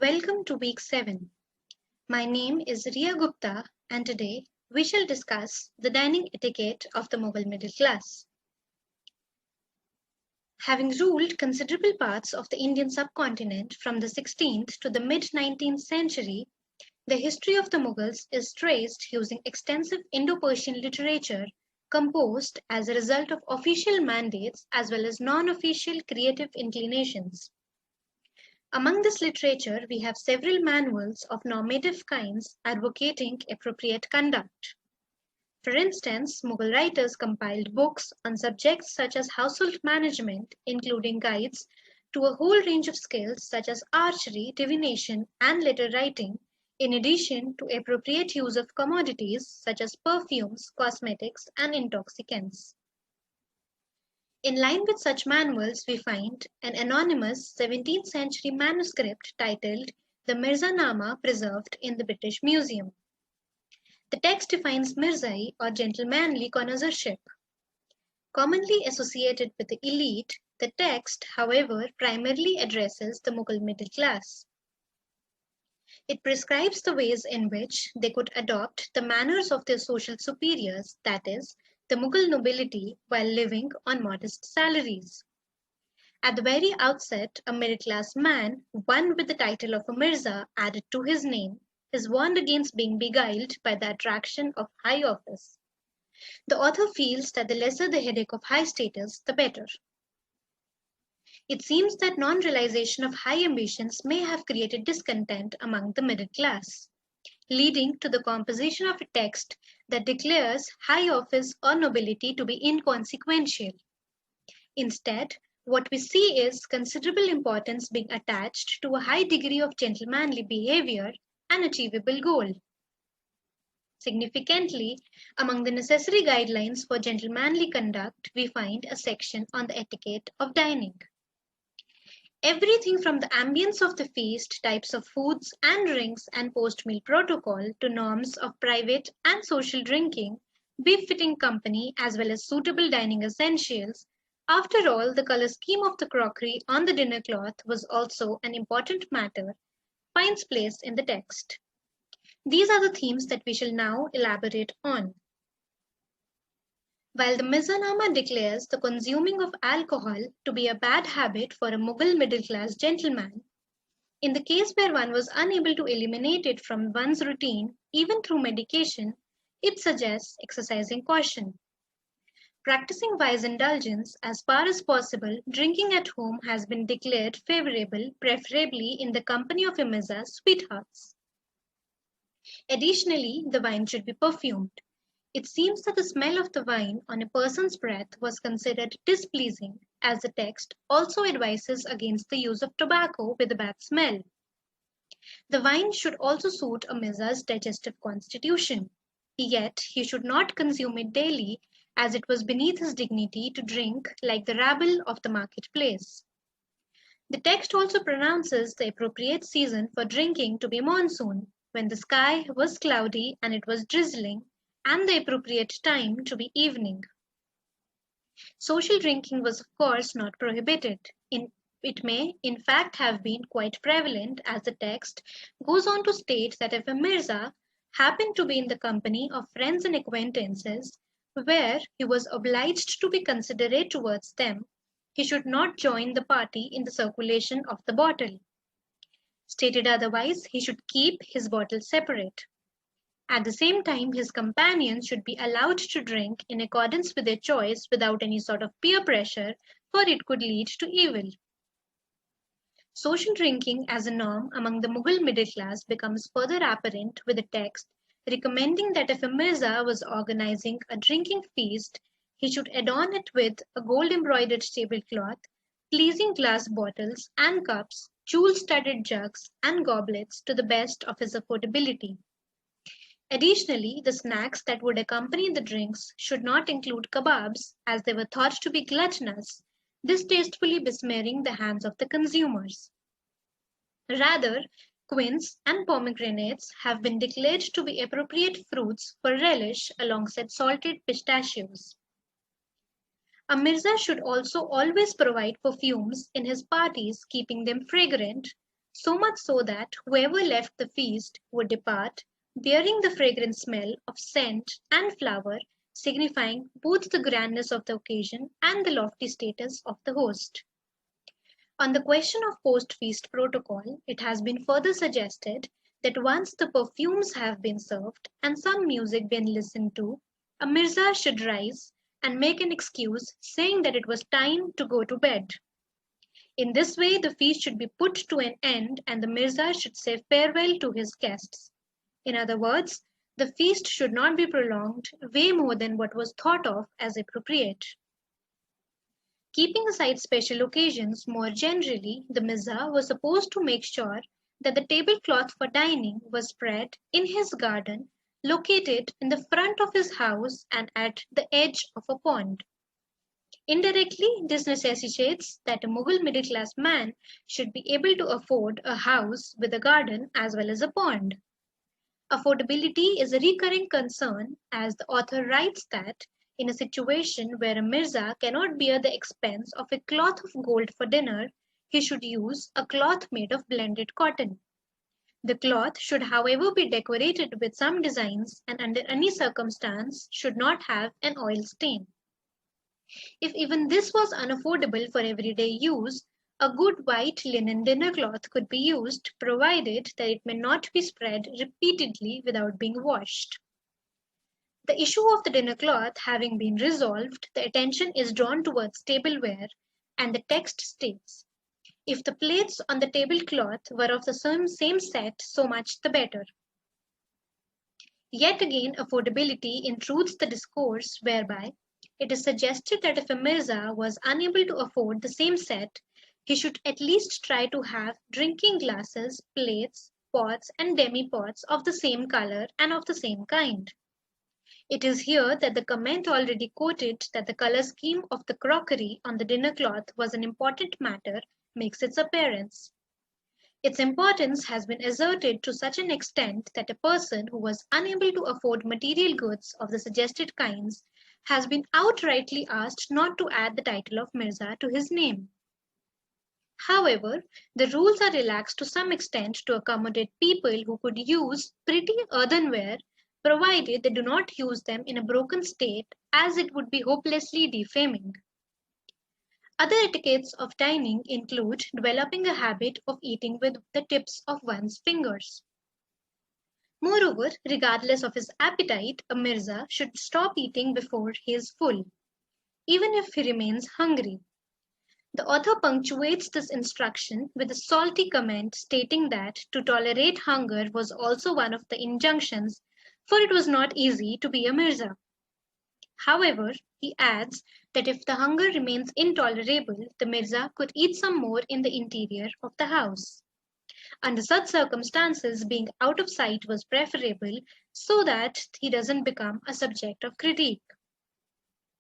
Welcome to week 7. My name is Riya Gupta, and today we shall discuss the dining etiquette of the Mughal middle class. Having ruled considerable parts of the Indian subcontinent from the 16th to the mid 19th century, the history of the Mughals is traced using extensive Indo Persian literature composed as a result of official mandates as well as non official creative inclinations. Among this literature, we have several manuals of normative kinds advocating appropriate conduct. For instance, Mughal writers compiled books on subjects such as household management, including guides to a whole range of skills such as archery, divination, and letter writing, in addition to appropriate use of commodities such as perfumes, cosmetics, and intoxicants. In line with such manuals, we find an anonymous 17th century manuscript titled the Mirzanama preserved in the British Museum. The text defines Mirzai or gentlemanly connoisseurship. Commonly associated with the elite, the text, however, primarily addresses the Mughal middle class. It prescribes the ways in which they could adopt the manners of their social superiors, that is, the Mughal nobility, while living on modest salaries. At the very outset, a middle class man, one with the title of a Mirza added to his name, is warned against being beguiled by the attraction of high office. The author feels that the lesser the headache of high status, the better. It seems that non realization of high ambitions may have created discontent among the middle class, leading to the composition of a text that declares high office or nobility to be inconsequential. Instead, what we see is considerable importance being attached to a high degree of gentlemanly behavior, an achievable goal. Significantly, among the necessary guidelines for gentlemanly conduct, we find a section on the etiquette of dining. Everything from the ambience of the feast, types of foods and drinks, and post-meal protocol to norms of private and social drinking, befitting company, as well as suitable dining essentials. After all, the color scheme of the crockery on the dinner cloth was also an important matter, finds place in the text. These are the themes that we shall now elaborate on. While the Mizanama declares the consuming of alcohol to be a bad habit for a Mughal middle class gentleman, in the case where one was unable to eliminate it from one's routine, even through medication, it suggests exercising caution. Practicing wise indulgence, as far as possible, drinking at home has been declared favorable, preferably in the company of a Mirza's sweethearts. Additionally, the wine should be perfumed. It seems that the smell of the wine on a person's breath was considered displeasing, as the text also advises against the use of tobacco with a bad smell. The wine should also suit a Mirza's digestive constitution, yet he should not consume it daily, as it was beneath his dignity to drink like the rabble of the marketplace. The text also pronounces the appropriate season for drinking to be monsoon, when the sky was cloudy and it was drizzling, and the appropriate time to be evening. Social drinking was of course not prohibited. It may in fact have been quite prevalent, as the text goes on to state that if a Mirza happened to be in the company of friends and acquaintances, where he was obliged to be considerate towards them, he should not join the party in the circulation of the bottle. Stated otherwise, he should keep his bottle separate. At the same time, his companions should be allowed to drink in accordance with their choice without any sort of peer pressure, for it could lead to evil. Social drinking as a norm among the Mughal middle class becomes further apparent with a text recommending that if a Mirza was organizing a drinking feast, he should adorn it with a gold embroidered tablecloth, pleasing glass bottles and cups, jewel studded jugs, and goblets to the best of his affordability. Additionally, the snacks that would accompany the drinks should not include kebabs, as they were thought to be gluttonous, distastefully besmearing the hands of the consumers. Rather, quince and pomegranates have been declared to be appropriate fruits for relish alongside salted pistachios. A Mirza should also always provide perfumes in his parties, keeping them fragrant, so much so that whoever left the feast would depart, bearing the fragrant smell of scent and flower, signifying both the grandness of the occasion and the lofty status of the host. On the question of post-feast protocol, it has been further suggested that once the perfumes have been served and some music been listened to, a Mirza should rise and make an excuse saying that it was time to go to bed. In this way, the feast should be put to an end and the Mirza should say farewell to his guests. In other words, the feast should not be prolonged way more than what was thought of as appropriate. Keeping aside special occasions, more generally, the Mirza was supposed to make sure that the tablecloth for dining was spread in his garden, located in the front of his house and at the edge of a pond. Indirectly, this necessitates that a Mughal middle class man should be able to afford a house with a garden as well as a pond. Affordability is a recurring concern, as the author writes that in a situation where a Mirza cannot bear the expense of a cloth of gold for dinner, he should use a cloth made of blended cotton. The cloth should, however, be decorated with some designs and under any circumstance should not have an oil stain. If even this was unaffordable for everyday use, a good white linen dinner cloth could be used, provided that it may not be spread repeatedly without being washed. The issue of the dinner cloth having been resolved, the attention is drawn towards tableware, and the text states, "If the plates on the tablecloth were of the same set, so much the better." Yet again, affordability intrudes the discourse whereby it is suggested that if a Mirza was unable to afford the same set, he should at least try to have drinking glasses, plates, pots, and demi-pots of the same color and of the same kind. It is here that the comment already quoted that the color scheme of the crockery on the dinner cloth was an important matter makes its appearance. Its importance has been asserted to such an extent that a person who was unable to afford material goods of the suggested kinds has been outrightly asked not to add the title of Mirza to his name. However, the rules are relaxed to some extent to accommodate people who could use pretty earthenware, provided they do not use them in a broken state, as it would be hopelessly defaming. Other etiquettes of dining include developing a habit of eating with the tips of one's fingers. Moreover, regardless of his appetite, a Mirza should stop eating before he is full, even if he remains hungry. The author punctuates this instruction with a salty comment stating that to tolerate hunger was also one of the injunctions, for it was not easy to be a Mirza. However, he adds that if the hunger remains intolerable, the Mirza could eat some more in the interior of the house. Under such circumstances, being out of sight was preferable so that he doesn't become a subject of critique.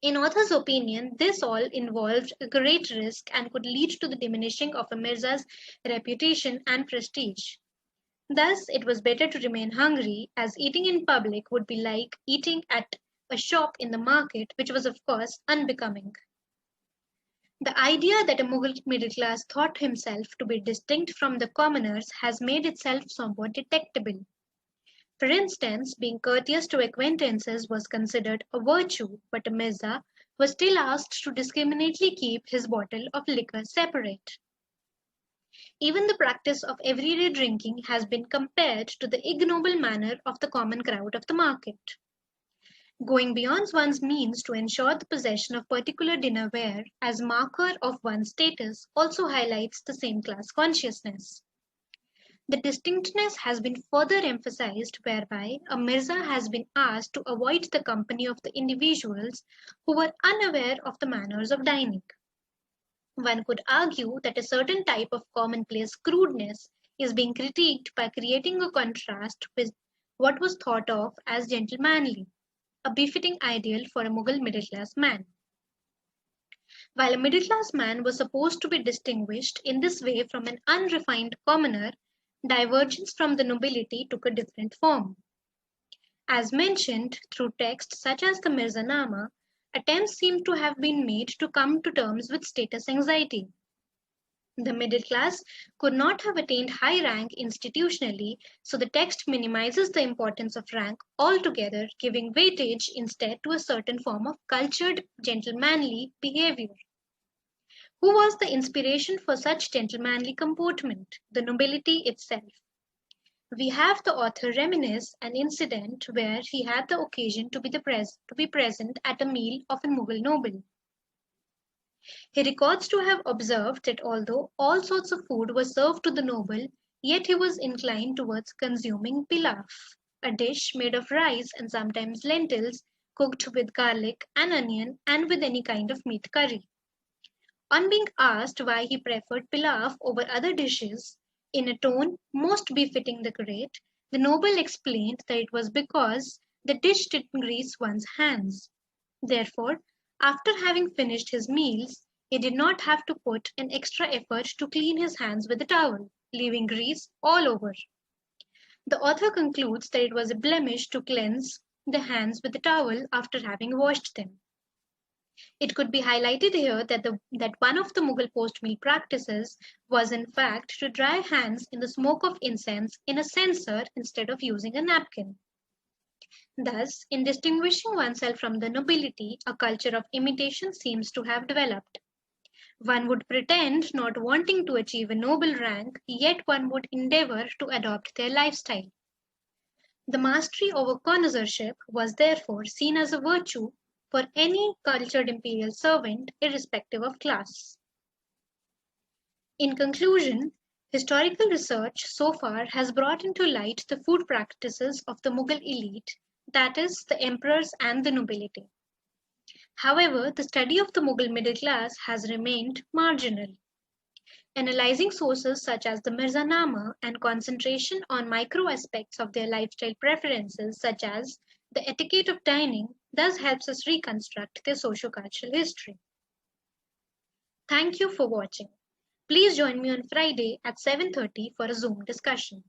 In author's opinion, this all involved a great risk and could lead to the diminishing of a Mirza's reputation and prestige. Thus, it was better to remain hungry, as eating in public would be like eating at a shop in the market, which was of course unbecoming. The idea that a Mughal middle class thought himself to be distinct from the commoners has made itself somewhat detectable. For instance, being courteous to acquaintances was considered a virtue, but a Mirza was still asked to discriminately keep his bottle of liquor separate. Even the practice of everyday drinking has been compared to the ignoble manner of the common crowd of the market. Going beyond one's means to ensure the possession of particular dinnerware as marker of one's status also highlights the same class consciousness. The distinctness has been further emphasized whereby a Mirza has been asked to avoid the company of the individuals who were unaware of the manners of dining. One could argue that a certain type of commonplace crudeness is being critiqued by creating a contrast with what was thought of as gentlemanly, a befitting ideal for a Mughal middle class man. While a middle class man was supposed to be distinguished in this way from an unrefined commoner, divergence from the nobility took a different form. As mentioned, through texts such as the Mirzanama, attempts seem to have been made to come to terms with status anxiety. The middle class could not have attained high rank institutionally, so the text minimizes the importance of rank altogether, giving weightage instead to a certain form of cultured, gentlemanly behavior. Who was the inspiration for such gentlemanly comportment? The nobility itself. We have the author reminisce an incident where he had the occasion to be present at a meal of a Mughal noble. He records to have observed that although all sorts of food was served to the noble, yet he was inclined towards consuming pilaf, a dish made of rice and sometimes lentils, cooked with garlic and onion and with any kind of meat curry. On being asked why he preferred pilaf over other dishes, in a tone most befitting the great, the noble explained that it was because the dish didn't grease one's hands. Therefore, after having finished his meals, he did not have to put an extra effort to clean his hands with a towel, leaving grease all over. The author concludes that it was a blemish to cleanse the hands with a towel after having washed them. It could be highlighted here that one of the Mughal post-meal practices was in fact to dry hands in the smoke of incense in a censer instead of using a napkin. Thus, in distinguishing oneself from the nobility, a culture of imitation seems to have developed. One would pretend not wanting to achieve a noble rank, yet one would endeavor to adopt their lifestyle. The mastery over connoisseurship was therefore seen as a virtue for any cultured imperial servant, irrespective of class. In conclusion, historical research so far has brought into light the food practices of the Mughal elite, that is, the emperors and the nobility. However, the study of the Mughal middle class has remained marginal. Analyzing sources such as the Mirzanama and concentration on micro aspects of their lifestyle preferences, such as the etiquette of dining, thus helps us reconstruct their socio-cultural history. Thank you for watching. Please join me on Friday at 7:30 for a Zoom discussion.